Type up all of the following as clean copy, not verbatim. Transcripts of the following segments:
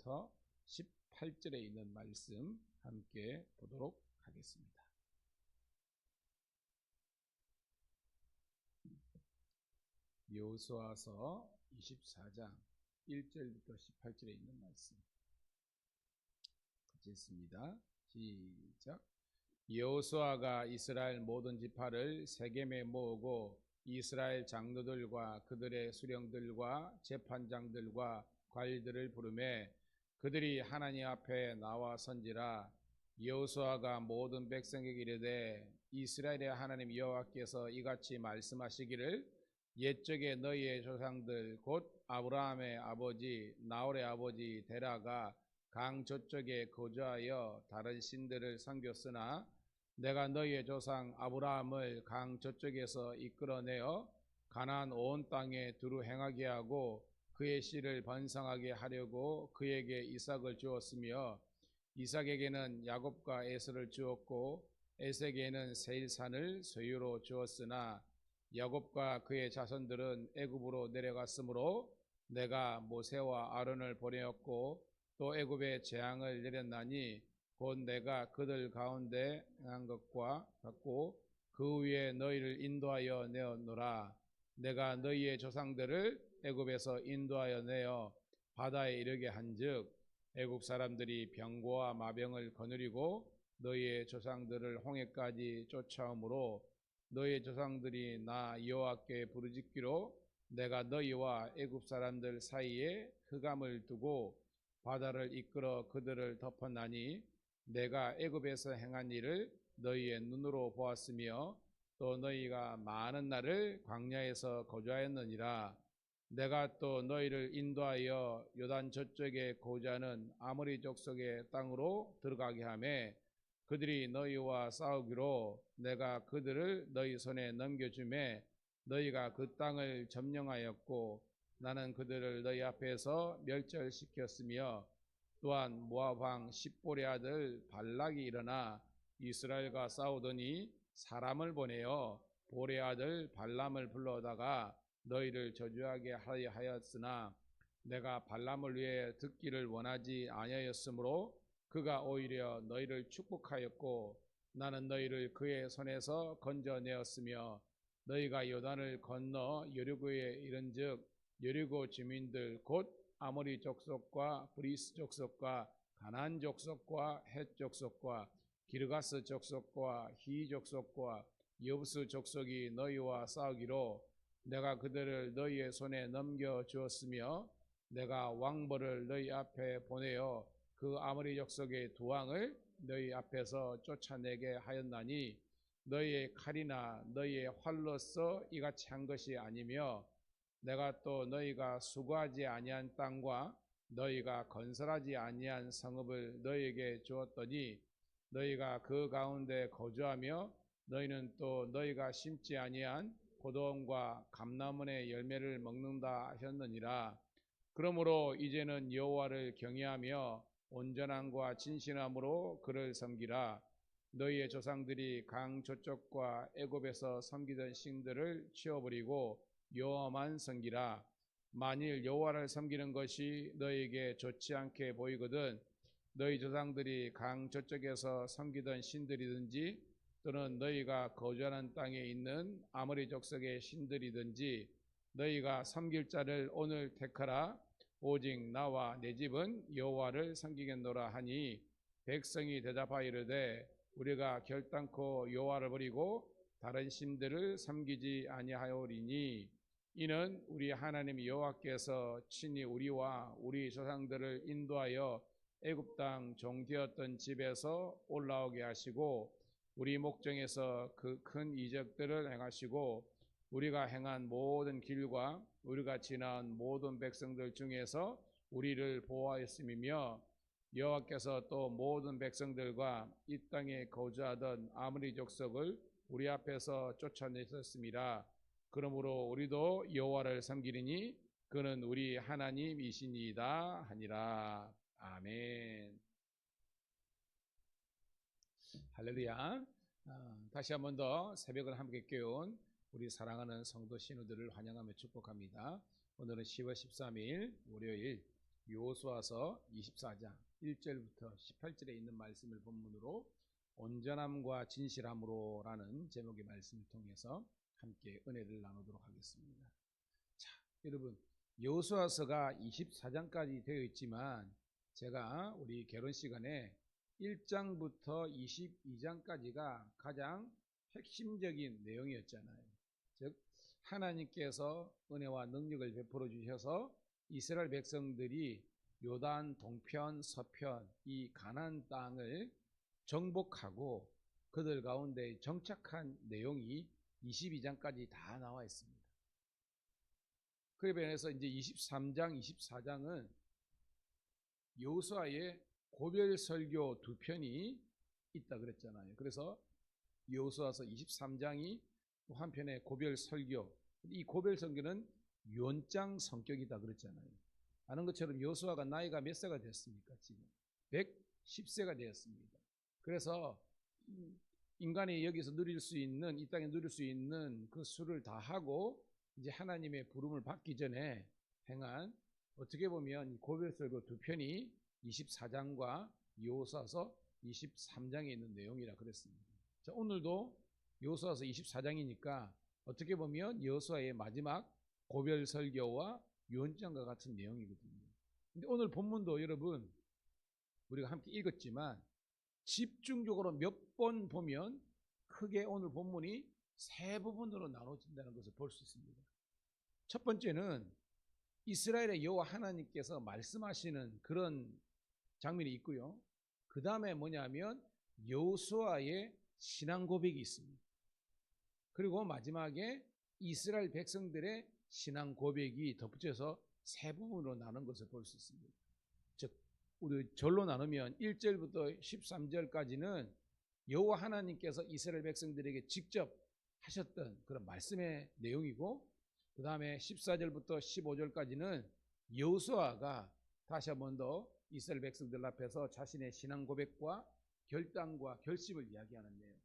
1절부터 18절에 있는 말씀 함께 보도록 하겠습니다. 여호수아서 24장 1절부터 18절에 있는 말씀 같이 읽습니다. 시작. 여호수아가 이스라엘 모든 지파를 세겜에 모으고 이스라엘 장로들과 그들의 수령들과 재판장들과 관리들을 부르매 그들이 하나님 앞에 나와 선지라. 여호수아가 모든 백성에게 이르되 이스라엘의 하나님 여호와께서 이같이 말씀하시기를 옛적에 너희의 조상들 곧 아브라함의 아버지 나홀의 아버지 데라가 강 저쪽에 거주하여 다른 신들을 섬겼으나 내가 너희의 조상 아브라함을 강 저쪽에서 이끌어내어 가나안 온 땅에 두루 행하게 하고 그의 씨를 번성하게 하려고 그에게 이삭을 주었으며 이삭에게는 야곱과 에서를 주었고 에서에게는 세일산을 소유로 주었으나 야곱과 그의 자손들은 애굽으로 내려갔으므로 내가 모세와 아론을 보내었고 또 애굽에 재앙을 내렸나니 곧 내가 그들 가운데 행한 것과 같고 그 위에 너희를 인도하여 내었노라. 내가 너희의 조상들을 애굽에서 인도하여 내어 바다에 이르게 한즉 애굽 사람들이 병고와 마병을 거느리고 너희의 조상들을 홍해까지 쫓아오므로 너희의 조상들이 나 여호와께 부르짖기로 내가 너희와 애굽 사람들 사이에 흑암을 두고 바다를 이끌어 그들을 덮었나니 내가 애굽에서 행한 일을 너희의 눈으로 보았으며 또 너희가 많은 날을 광야에서 거주하였느니라. 내가 또 너희를 인도하여 요단 저쪽에 거주하는 아모리 족속의 땅으로 들어가게 하며 그들이 너희와 싸우기로 내가 그들을 너희 손에 넘겨주매 너희가 그 땅을 점령하였고 나는 그들을 너희 앞에서 멸절시켰으며 또한 모압 왕 십볼의 아들 발락이 일어나 이스라엘과 싸우더니 사람을 보내어 볼의 아들 발람을 불러다가 너희를 저주하게 하였으나 내가 발람을 위해 듣기를 원하지 아니하였으므로 그가 오히려 너희를 축복하였고 나는 너희를 그의 손에서 건져내었으며 너희가 요단을 건너 여리고에 이른즉 여리고 주민들 곧 아모리 족속과 브리스 족속과 가나안 족속과 헷 족속과 기르가스 족속과 히 족속과 여부스 족속이 너희와 싸우기로 내가 그들을 너희의 손에 넘겨 주었으며 내가 왕벌을 너희 앞에 보내어 그 아모리 족속의 두 왕을 너희 앞에서 쫓아내게 하였나니 너희의 칼이나 너희의 활로서 이같이 한 것이 아니며 내가 또 너희가 수고하지 아니한 땅과 너희가 건설하지 아니한 성읍을 너희에게 주었더니 너희가 그 가운데 거주하며 너희는 또 너희가 심지 아니한 포도원과 감람원의 열매를 먹는다 하셨느니라. 그러므로 이제는 여호와를 경외하며 온전함과 진실함으로 그를 섬기라. 너희의 조상들이 강 저쪽과 애굽에서 섬기던 신들을 치워버리고 여호와만 섬기라. 만일 여호와를 섬기는 것이 너희에게 좋지 않게 보이거든 너희 조상들이 강 저쪽에서 섬기던 신들이든지 또는 너희가 거주하는 땅에 있는 아모리 족속의 신들이든지 너희가 섬길 자를 오늘 택하라. 오직 나와 내 집은 여호와를 섬기겠노라 하니 백성이 대답하여 이르되 우리가 결단코 여호와를 버리고 다른 신들을 섬기지 아니하오리니 이는 우리 하나님 여호와께서 친히 우리와 우리 조상들을 인도하여 애굽 땅 종되었던 집에서 올라오게 하시고 우리 목정에서 그 큰 이적들을 행하시고 우리가 행한 모든 길과 우리가 지나온 모든 백성들 중에서 우리를 보호하였음이며 여호와께서 또 모든 백성들과 이 땅에 거주하던 아모리 족속을 우리 앞에서 쫓아내셨습니다. 그러므로 우리도 여호와를 섬기리니 그는 우리 하나님이시니이다 하니라. 아멘. 할렐루야. 다시 한 번 더 새벽을 함께 깨운 우리 사랑하는 성도 신우들을 환영하며 축복합니다. 오늘은 10월 13일 월요일 여호수아서 24장 1절부터 18절에 있는 말씀을 본문으로 온전함과 진실함으로라는 제목의 말씀을 통해서 함께 은혜를 나누도록 하겠습니다. 자, 여러분, 여호수아서가 24장까지 되어 있지만 제가 우리 결혼 시간에 1장부터 22장까지가 가장 핵심적인 내용이었잖아요. 즉 하나님께서 은혜와 능력을 베풀어 주셔서 이스라엘 백성들이 요단 동편 서편 이 가나안 땅을 정복하고 그들 가운데 정착한 내용이 22장까지 다 나와 있습니다. 그에 반해서 이제 23장, 24장은 여호수아의 고별 설교 두 편이 있다 그랬잖아요. 그래서 여호수아서 23장이 또 한편의 고별 설교, 이 고별 설교는 연장 성격이다 그랬잖아요. 아는 것처럼 여호수아가 나이가 몇 세가 됐습니까? 지금 110세가 되었습니다. 그래서 인간이 여기서 누릴 수 있는, 이 땅에 누릴 수 있는 그 수를 다 하고 이제 하나님의 부름을 받기 전에 행한, 어떻게 보면 고별설교 두 편이 24장과 여호수아서 23장에 있는 내용이라 그랬습니다. 자, 오늘도 여호수아서 24장이니까 어떻게 보면 여호수아의 마지막 고별설교와 유언장과 같은 내용이거든요. 근데 오늘 본문도 여러분 우리가 함께 읽었지만 집중적으로 몇 번 보면 크게 오늘 본문이 세 부분으로 나눠진다는 것을 볼 수 있습니다. 첫 번째는 이스라엘의 여호와 하나님께서 말씀하시는 그런 장면이 있고요. 그 다음에 뭐냐면 여호수아의 신앙 고백이 있습니다. 그리고 마지막에 이스라엘 백성들의 신앙 고백이 덧붙여서 세 부분으로 나눈 것을 볼 수 있습니다. 즉 우리 절로 나누면 1절부터 13절까지는 여호와 하나님께서 이스라엘 백성들에게 직접 하셨던 그런 말씀의 내용이고, 그 다음에 14절부터 15절까지는 여호수아가 다시 한 번 더 이스라엘 백성들 앞에서 자신의 신앙 고백과 결단과 결심을 이야기하는 내용,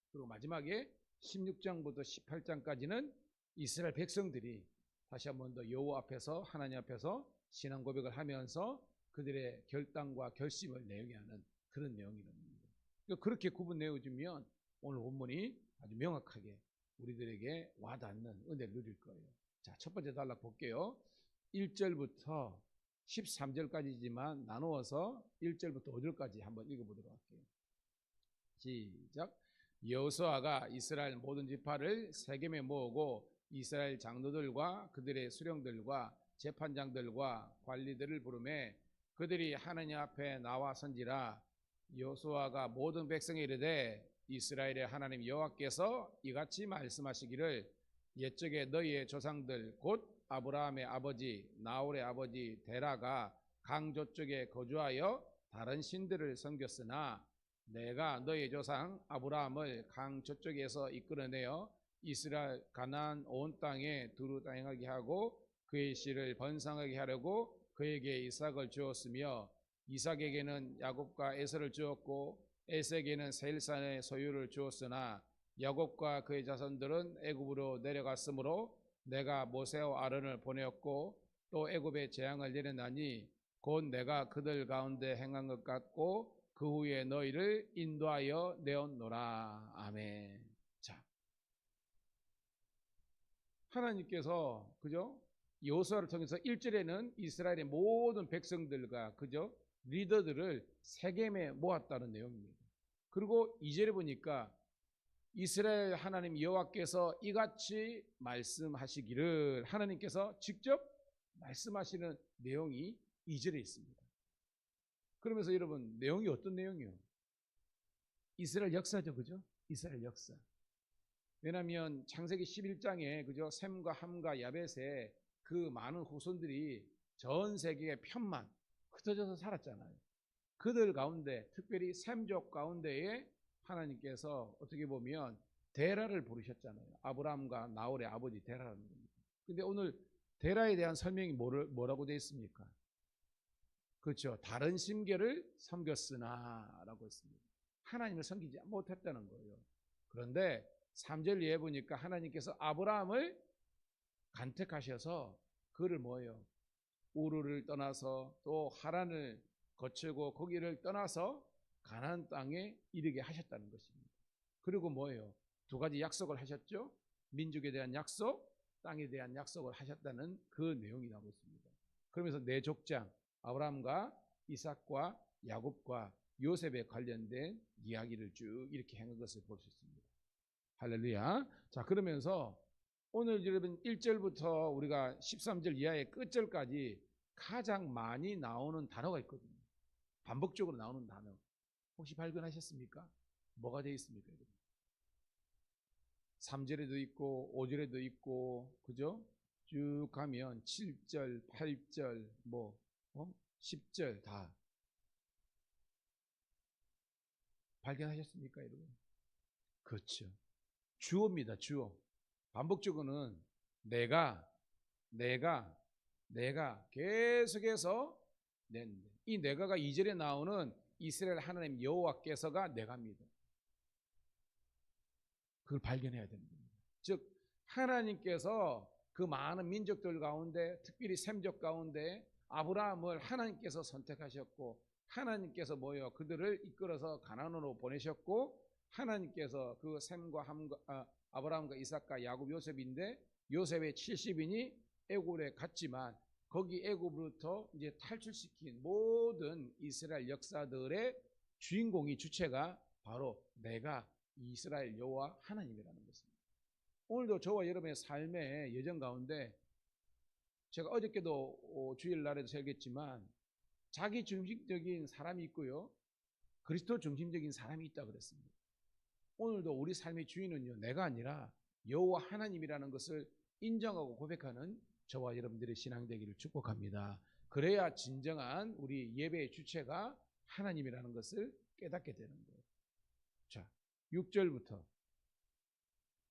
그리고 마지막에 16장부터 18장까지는 이스라엘 백성들이 다시 한 번 더 여호와 앞에서, 하나님 앞에서 신앙 고백을 하면서 그들의 결단과 결심을 내용하는 그런 내용이랍니다. 그렇게 구분내어주면 오늘 본문이 아주 명확하게 우리들에게 와닿는 은혜를 누릴 거예요. 자, 첫 번째 단락 볼게요. 1절부터 13절까지지만 나누어서 1절부터 5절까지 한번 읽어보도록 할게요. 시작. 여호수아가 이스라엘 모든 지파를 세겜에 모으고 이스라엘 장로들과 그들의 수령들과 재판장들과 관리들을 부르매 그들이 하나님 앞에 나와 선지라. 여호수아가 모든 백성에 이르되 이스라엘의 하나님 여호와께서 이같이 말씀하시기를 옛적에 너희의 조상들 곧 아브라함의 아버지 나홀의 아버지 데라가 강 저쪽에 거주하여 다른 신들을 섬겼으나 내가 너희 조상 아브라함을 강 저쪽에서 이끌어내어 이스라엘 가나안 온 땅에 두루 다행하게 하고 그의 씨를 번성하게 하려고 그에게 이삭을 주었으며 이삭에게는 야곱과 에서를 주었고 에서에게는 세일산의 소유를 주었으나 야곱과 그의 자손들은 애굽으로 내려갔으므로 내가 모세와 아론을 보내었고 또 애굽에 재앙을 내렸나니 곧 내가 그들 가운데 행한 것 같고 그 후에 너희를 인도하여 내었노라. 아멘. 자, 하나님께서 그죠? 여호수아를 통해서 1절에는 이스라엘의 모든 백성들과 그죠? 리더들을 세겜에 모았다는 내용입니다. 그리고 2절에 보니까 이스라엘 하나님 여호와께서 이같이 말씀하시기를, 하나님께서 직접 말씀하시는 내용이 2절에 있습니다. 그러면서 여러분 내용이 어떤 내용이요? 이스라엘 역사죠, 그죠? 이스라엘 역사. 왜냐하면 창세기 11장에 그죠? 셈과 함과 야벳의 그 많은 후손들이 전 세계의 편만 흩어져서 살았잖아요. 그들 가운데 특별히 셈족 가운데에 하나님께서 어떻게 보면 데라를 부르셨잖아요. 아브라함과 나홀의 아버지 데라라는 겁니다. 근데 오늘 데라에 대한 설명이 뭐라고 되어 있습니까? 그렇죠. 다른 신계를 섬겼으나 라고 했습니다. 하나님을 섬기지 못했다는 거예요. 그런데 3절 이해 보니까 하나님께서 아브라함을 간택하셔서 그를 뭐예요? 우르를 떠나서 또 하란을 거치고 거기를 떠나서 가나안 땅에 이르게 하셨다는 것입니다. 그리고 뭐예요? 두 가지 약속을 하셨죠. 민족에 대한 약속, 땅에 대한 약속을 하셨다는 그 내용이 나오고 있습니다. 그러면서 내 족장 아브라함과 이삭과 야곱과 요셉에 관련된 이야기를 쭉 이렇게 한 것을 볼 수 있습니다. 할렐루야. 자, 그러면서 오늘 여러분 1절부터 우리가 13절 이하의 끝절까지 가장 많이 나오는 단어가 있거든요. 반복적으로 나오는 단어. 혹시 발견하셨습니까? 뭐가 되어 있습니까? 3절에도 있고 5절에도 있고, 그죠? 쭉 가면 7절, 8절, 10절 다 발견하셨습니까, 여러분? 그렇죠. 주어입니다, 주어. 반복적으로는 내가 계속해서 이 내가가 2절에 나오는 이스라엘 하나님 여호와께서가 내가입니다. 그걸 발견해야 됩니다. 즉 하나님께서 그 많은 민족들 가운데 특별히 셈족 가운데 아브라함을 하나님께서 선택하셨고 하나님께서 그들을 이끌어서 가나안으로 보내셨고 하나님께서 그 셈과 아브라함과 이삭과 야곱 요셉인데 요셉의 70인이 애굽에 갔지만 거기 애굽으로부터 이제 탈출시킨 모든 이스라엘 역사들의 주인공이 주체가 바로 내가 이스라엘 여호와 하나님이라는 것입니다. 오늘도 저와 여러분의 삶의 여정 가운데 제가 어저께도 주일날에도 설교했지만 자기 중심적인 사람이 있고요 그리스도 중심적인 사람이 있다 그랬습니다. 오늘도 우리 삶의 주인은요 내가 아니라 여호와 하나님이라는 것을 인정하고 고백하는 저와 여러분들의 신앙 되기를 축복합니다. 그래야 진정한 우리 예배의 주체가 하나님이라는 것을 깨닫게 되는 거예요. 자, 6절부터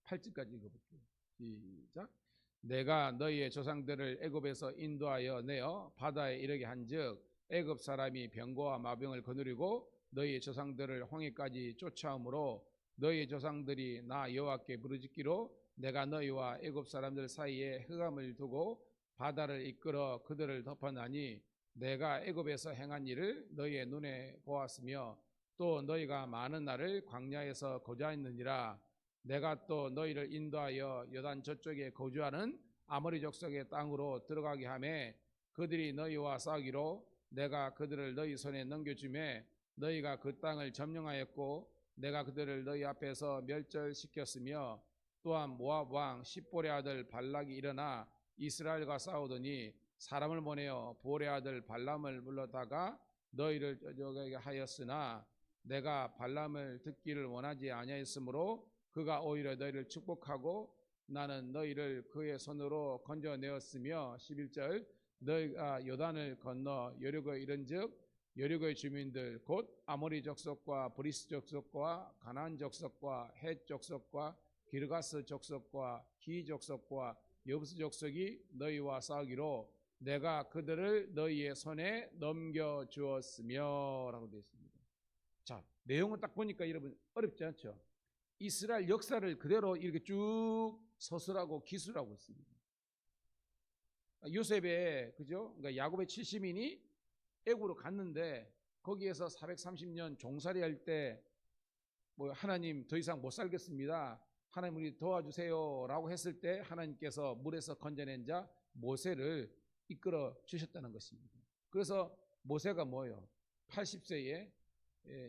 8절까지 읽어볼게요. 시작. 내가 너희의 조상들을 애굽에서 인도하여 내어 바다에 이르게 한즉 애굽 사람이 병거와 마병을 거느리고 너희의 조상들을 홍해까지 쫓아오므로 너희의 조상들이 나 여호와께 부르짖기로 내가 너희와 애굽 사람들 사이에 흑암을 두고 바다를 이끌어 그들을 덮어나니 내가 애굽에서 행한 일을 너희의 눈에 보았으며 또 너희가 많은 날을 광야에서 거주하였느니라. 내가 또 너희를 인도하여 요단 저쪽에 거주하는 아모리 족속의 땅으로 들어가게 하매 그들이 너희와 싸우기로 내가 그들을 너희 손에 넘겨주매 너희가 그 땅을 점령하였고 내가 그들을 너희 앞에서 멸절시켰으며 또한 모압 왕 십볼의 아들 발락이 일어나 이스라엘과 싸우더니 사람을 보내어 볼의 아들 발람을 불러다가 너희를 쫓아가게 하였으나 내가 발람을 듣기를 원하지 아니하였으므로 그가 오히려 너희를 축복하고 나는 너희를 그의 손으로 건져내었으며 11절 너희가 요단을 건너 여리고에 이른즉 여리고의 주민들 곧 아모리 족속과 브리스 족속과 가나안 족속과 헷 족속과 기르가스 족속과 기 족속과 여부스 족속이 너희와 싸우기로 내가 그들을 너희의 손에 넘겨주었으며 라고 되어 있습니다. 자, 내용을 딱 보니까 여러분 어렵지 않죠? 이스라엘 역사를 그대로 이렇게 쭉 서술하고 기술하고 있습니다. 요셉의 그죠? 그러니까 야곱의 70인이 애굽으로 갔는데 거기에서 430년 종살이 할 때 하나님 더 이상 못 살겠습니다. 하나님 우리 도와주세요라고 했을 때 하나님께서 물에서 건져낸 자 모세를 이끌어 주셨다는 것입니다. 그래서 모세가 80세에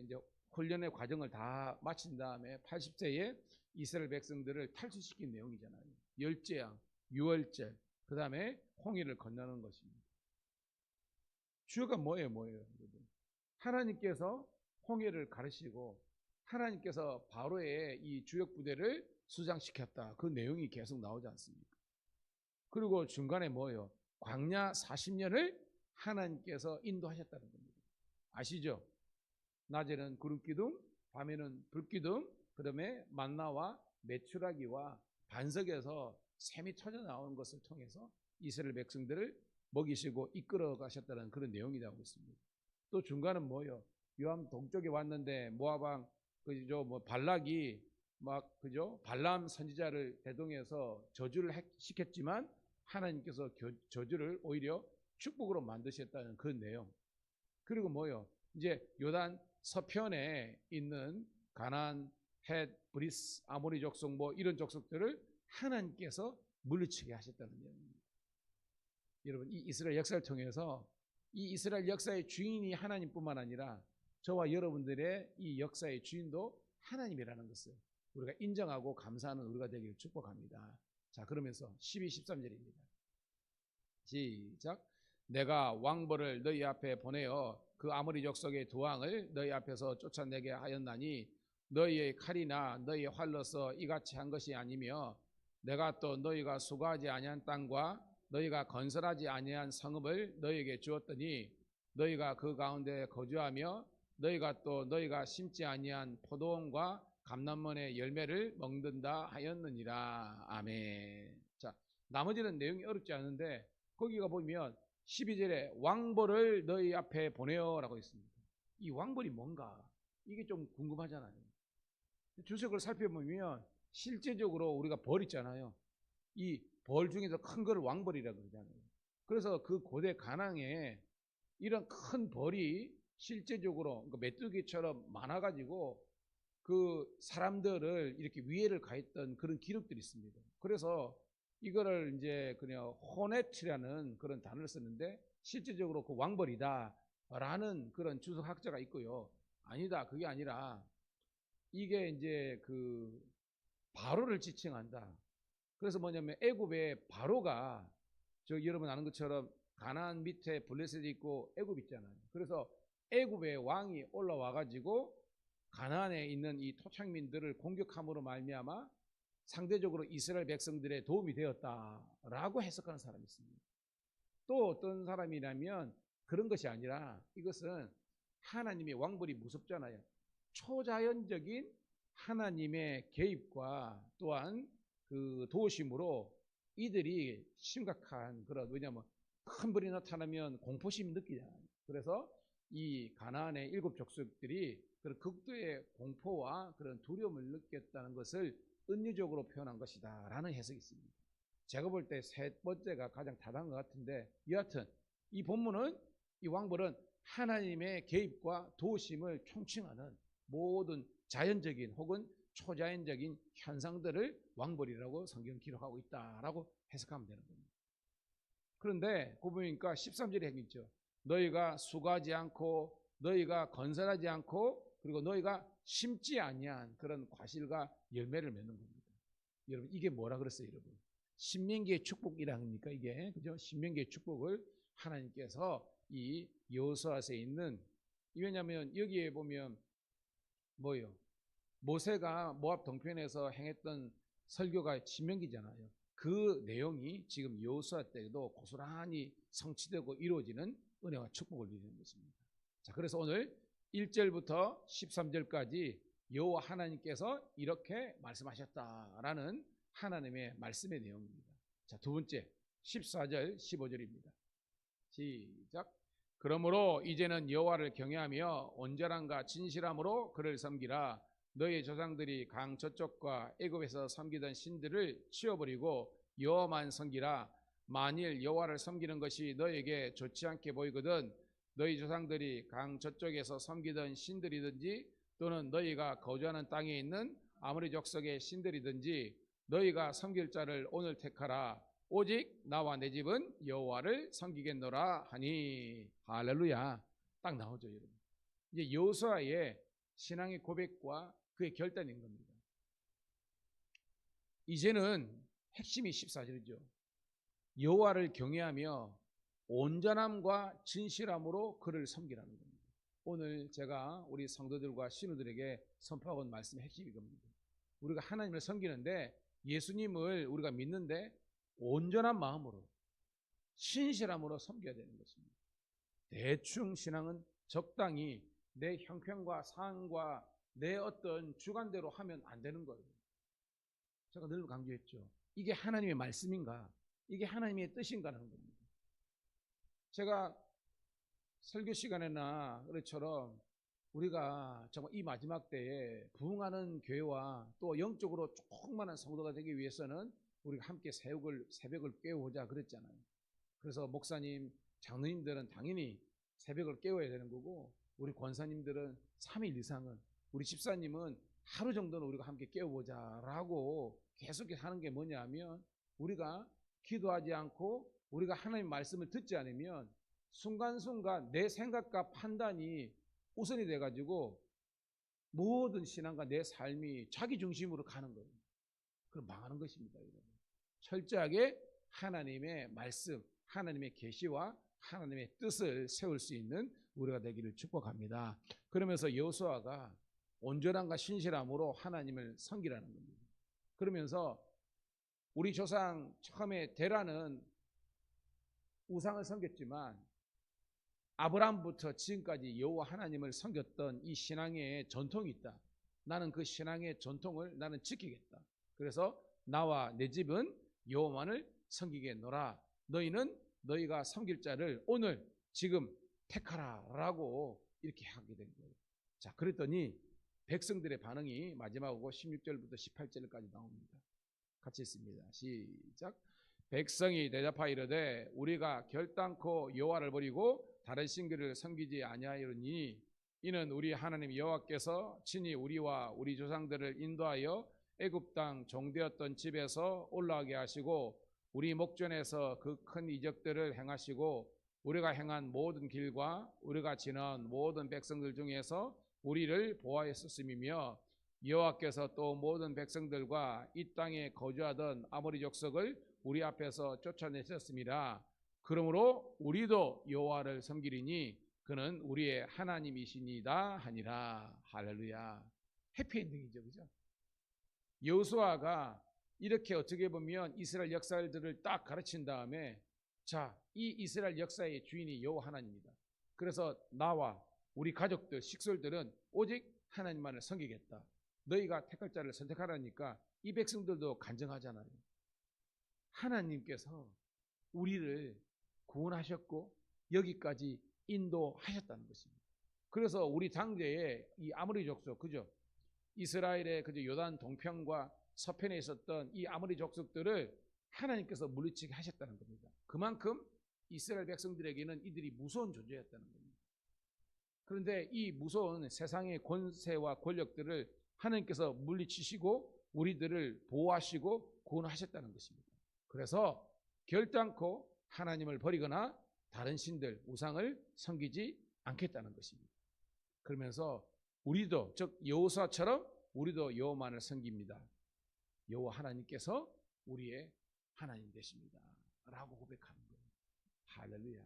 이제 훈련의 과정을 다 마친 다음에 80세에 이스라엘 백성들을 탈출시킨 내용이잖아요. 열재앙, 유월절, 그 다음에 홍해를 건너는 것입니다. 주요가 뭐예요? 하나님께서 홍해를 가르치고 하나님께서 바로의 이 주역 부대를 수장시켰다. 그 내용이 계속 나오지 않습니까? 그리고 중간에 광야 40년을 하나님께서 인도하셨다는 겁니다. 아시죠? 낮에는 구름기둥, 밤에는 불기둥, 그 다음에 만나와 메추라기와 반석에서 샘이 터져 나오는 것을 통해서 이스라엘 백성들을 먹이시고 이끌어 가셨다는 그런 내용이 나오고 있습니다. 또 중간은 요암 동쪽에 왔는데 모압 왕 발락이 발람 선지자를 대동해서 저주를 시켰지만 하나님께서 저주를 오히려 축복으로 만드셨다는 그 내용. 그리고 뭐요? 이제 요단 서편에 있는 가나안, 헷, 브리스, 아모리 족속 뭐 이런 족속들을 하나님께서 물리치게 하셨다는 내용입니다. 여러분, 이 이스라엘 역사를 통해서 이 이스라엘 역사의 주인이 하나님뿐만 아니라 저와 여러분들의 이 역사의 주인도 하나님이라는 것을 우리가 인정하고 감사하는 우리가 되기를 축복합니다. 자, 그러면서 12, 13절입니다. 시작. 내가 왕벌을 너희 앞에 보내어 그 아모리 족속의 두 왕을 너희 앞에서 쫓아내게 하였나니 너희의 칼이나 너희의 활로서 이같이 한 것이 아니며 내가 또 너희가 수고하지 아니한 땅과 너희가 건설하지 아니한 성읍을 너희에게 주었더니 너희가 그 가운데 거주하며 너희가 또 너희가 심지 아니한 포도원과 감람원의 열매를 먹는다 하였느니라. 아멘. 자, 나머지는 내용이 어렵지 않은데 거기가 보면 12절에 왕벌을 너희 앞에 보내어 라고 있습니다. 이 왕벌이 뭔가 이게 좀 궁금하잖아요. 주석을 살펴보면 실제적으로 우리가 벌 있잖아요. 이 벌 중에서 큰 거를 왕벌이라고 그러잖아요. 그래서 그 고대 가나안에 이런 큰 벌이 실제적으로 메뚜기처럼 많아가지고 그 사람들을 이렇게 위해를 가했던 그런 기록들이 있습니다. 그래서 이거를 이제 그냥 호네트라는 그런 단어를 썼는데 실제적으로 그 왕벌이다라는 그런 주석학자가 있고요. 아니다, 그게 아니라 이게 이제 그 바로를 지칭한다. 그래서 뭐냐면 애굽의 바로가 저 여러분 아는 것처럼 가나안 밑에 블레셋이 있고 애굽 있잖아요. 그래서 애굽의 왕이 올라와 가지고 가나안에 있는 이 토착민들을 공격함으로 말미암아 상대적으로 이스라엘 백성들의 도움이 되었다라고 해석하는 사람이 있습니다. 또 어떤 사람이라면 그런 것이 아니라 이것은 하나님의 왕벌이 무섭잖아요. 초자연적인 하나님의 개입과 또한 그 도우심으로 이들이 심각한 그런, 왜냐하면 큰 벌이 나타나면 공포심이 느끼잖아요. 그래서 이 가나안의 7 족속들이 그런 극도의 공포와 그런 두려움을 느꼈다는 것을 은유적으로 표현한 것이다 라는 해석이 있습니다. 제가 볼 때 세 번째가 가장 타당한 것 같은데, 여하튼 이 본문은, 이 왕벌은 하나님의 개입과 도우심을 총칭하는 모든 자연적인 혹은 초자연적인 현상들을 왕벌이라고 성경은 기록하고 있다라고 해석하면 되는 겁니다. 그런데 그 보니까 13절에 핵있죠. 너희가 수고하지 않고 너희가 건설하지 않고 그리고 너희가 심지 아니한 그런 과실과 열매를 맺는 겁니다. 여러분, 이게 뭐라 그랬어요, 여러분? 신명기의 축복이라니까, 이게, 그죠? 신명기의 축복을 하나님께서 이 여호수아서에 있는, 왜냐하면 여기에 보면 뭐예요? 모세가 모압 동편에서 행했던 설교가 신명기잖아요. 그 내용이 지금 여호수아 때에도 고스란히 성취되고 이루어지는 은혜와 축복을 누리는 것입니다. 자, 그래서 오늘 1절부터 13절까지 여호와 하나님께서 이렇게 말씀하셨다라는 하나님의 말씀의 내용입니다. 자, 두 번째 14절 15절입니다. 시작. 그러므로 이제는 여호와를 경외하며 온전함과 진실함으로 그를 섬기라. 너희 조상들이 강 저쪽과 애굽에서 섬기던 신들을 치워버리고 여호와만 섬기라. 만일 여호와를 섬기는 것이 너에게 좋지 않게 보이거든 너희 조상들이 강 저쪽에서 섬기던 신들이든지 또는 너희가 거주하는 땅에 있는 아모리 족속의 신들이든지 너희가 섬길 자를 오늘 택하라. 오직 나와 내 집은 여호와를 섬기겠노라 하니. 할렐루야. 딱 나오죠, 여러분. 이제 여호수아의 신앙의 고백과 그의 결단인 겁니다. 이제는 핵심이 14절이죠. 여호와를 경외하며 온전함과 진실함으로 그를 섬기라는 겁니다. 오늘 제가 우리 성도들과 신우들에게 선포하고 있는 말씀의 핵심이 겁니다. 우리가 하나님을 섬기는데, 예수님을 우리가 믿는데 온전한 마음으로 신실함으로 섬겨야 되는 것입니다. 대충 신앙은 적당히 내 형편과 상황과 내 어떤 주관대로 하면 안 되는 거예요. 제가 늘 강조했죠. 이게 하나님의 말씀인가? 이게 하나님의 뜻인가라는 겁니다. 제가 설교 시간에나 그처럼 우리가 정말 이 마지막 때에 부흥하는 교회와 또 영적으로 조그마한 성도가 되기 위해서는 우리가 함께 새벽을 깨우자 그랬잖아요. 그래서 목사님 장로님들은 당연히 새벽을 깨워야 되는 거고, 우리 권사님들은 3일 이상은, 우리 집사님은 하루 정도는 우리가 함께 깨워보자라고 계속 하는 게 뭐냐면, 우리가 기도하지 않고 우리가 하나님 말씀을 듣지 않으면 순간순간 내 생각과 판단이 우선이 돼가지고 모든 신앙과 내 삶이 자기 중심으로 가는 거예요. 그럼 망하는 것입니다, 여러분. 철저하게 하나님의 말씀, 하나님의 계시와 하나님의 뜻을 세울 수 있는 우리가 되기를 축복합니다. 그러면서 여호수아가 온전함과 신실함으로 하나님을 섬기라는 겁니다. 그러면서 우리 조상 처음에 데라는 우상을 섬겼지만 아브라함부터 지금까지 여호와 하나님을 섬겼던 이 신앙의 전통이 있다. 나는 그 신앙의 전통을 나는 지키겠다. 그래서 나와 내 집은 여호와만을 섬기겠노라. 너희는 너희가 섬길 자를 오늘 지금 택하라라고 이렇게 하게 된 거예요. 자, 그랬더니 백성들의 반응이 마지막으로 16절부터 18절까지 나옵니다. 같이 읽습니다. 시작. 백성이 대답하여 이르되 우리가 결단코 여호와를 버리고 다른 신들을 섬기지 아니하였으니 이는 우리 하나님 여호와께서 친히 우리와 우리 조상들을 인도하여 애굽 땅 종되었던 집에서 올라가게 하시고 우리 목전에서 그 큰 이적들을 행하시고 우리가 행한 모든 길과 우리가 지난 모든 백성들 중에서 우리를 보호하였음이며 여호와께서 또 모든 백성들과 이 땅에 거주하던 아모리 족속을 우리 앞에서 쫓아내셨습니다. 그러므로 우리도 여호와를 섬기리니 그는 우리의 하나님이시니다 하니라. 할렐루야. 해피엔딩이죠, 그죠? 여호수아가 이렇게 어떻게 보면 이스라엘 역사들을 딱 가르친 다음에, 자, 이 이스라엘 역사의 주인이 여호와 하나님이다. 그래서 나와 우리 가족들, 식솔들은 오직 하나님만을 섬기겠다. 너희가 택할 자를 선택하라니까 이 백성들도 간증하잖아요. 하나님께서 우리를 구원하셨고 여기까지 인도하셨다는 것입니다. 그래서 우리 당대에 이 아모리 족속, 그죠? 이스라엘의 그저 요단 동편과 서편에 있었던 이 아모리 족속들을 하나님께서 물리치게 하셨다는 겁니다. 그만큼 이스라엘 백성들에게는 이들이 무서운 존재였다는 겁니다. 그런데 이 무서운 세상의 권세와 권력들을 하나님께서 물리치시고 우리들을 보호하시고 구원하셨다는 것입니다. 그래서 결단코 하나님을 버리거나 다른 신들, 우상을 섬기지 않겠다는 것입니다. 그러면서 우리도, 즉 여호수아처럼 우리도 여호와만을 섬깁니다. 여호와 하나님께서 우리의 하나님 되십니다 라고 고백하는 거예요. 할렐루야.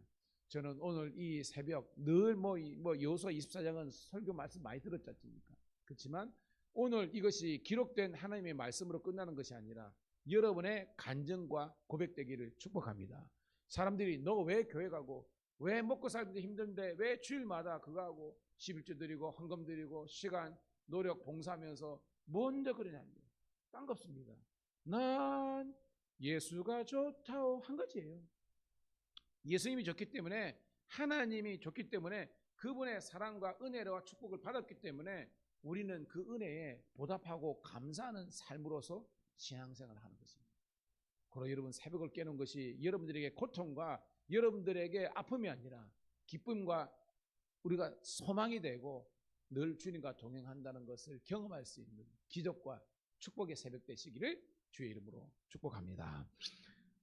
저는 오늘 이 새벽 늘 여호수아 24장은 설교 말씀 많이 들었지 않습니까? 그렇지만 오늘 이것이 기록된 하나님의 말씀으로 끝나는 것이 아니라 여러분의 간증과 고백되기를 축복합니다. 사람들이 너 왜 교회 가고 왜 먹고 살기 힘든데 왜 주일마다 그거 하고 11조 드리고 헌금 드리고 시간 노력 봉사하면서 뭔데 그러냐는 거예요. 딴 거 없습니다. 난 예수가 좋다고 한 거지예요. 예수님이 좋기 때문에, 하나님이 좋기 때문에, 그분의 사랑과 은혜와 축복을 받았기 때문에 우리는 그 은혜에 보답하고 감사하는 삶으로서 신앙생활을 하는 것입니다. 그리고 여러분 새벽을 깨는 것이 여러분들에게 고통과 여러분들에게 아픔이 아니라 기쁨과 우리가 소망이 되고 늘 주님과 동행한다는 것을 경험할 수 있는 기적과 축복의 새벽 되시기를 주의 이름으로 축복합니다.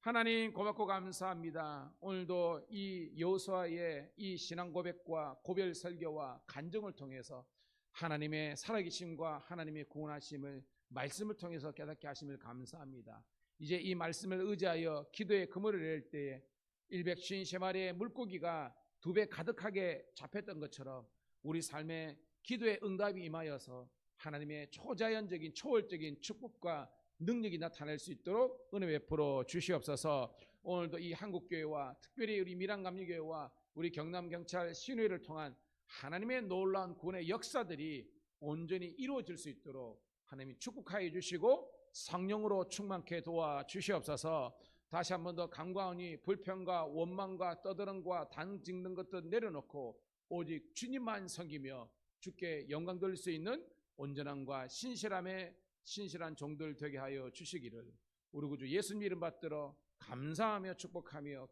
하나님 고맙고 감사합니다. 오늘도 이 여호수아의 이 신앙 고백과 고별 설교와 간증을 통해서 하나님의 살아계심과 하나님의 구원하심을 말씀을 통해서 깨닫게 하심을 감사합니다. 이제 이 말씀을 의지하여 기도의 그물을 낼 때에 153마리의 물고기가 2배 가득하게 잡혔던 것처럼 우리 삶에 기도의 응답이 임하여서 하나님의 초자연적인 초월적인 축복과 능력이 나타날 수 있도록 은혜 베풀어 주시옵소서. 오늘도 이 한국교회와 특별히 우리 밀양감리교회와 우리 경남경찰 신회를 통한 하나님의 놀라운 구원의 역사들이 온전히 이루어질 수 있도록 하나님이 축복하여 주시고 성령으로 충만케 도와 주시옵소서. 다시 한 번 더 간과하니 불평과 원망과 떠드름과 단 짓는 것도 내려놓고 오직 주님만 섬기며 주께 영광 돌릴 수 있는 온전함과 신실한 종들 되게 하여 주시기를 우리 구주 예수님 이름 받들어 감사하며 축복하며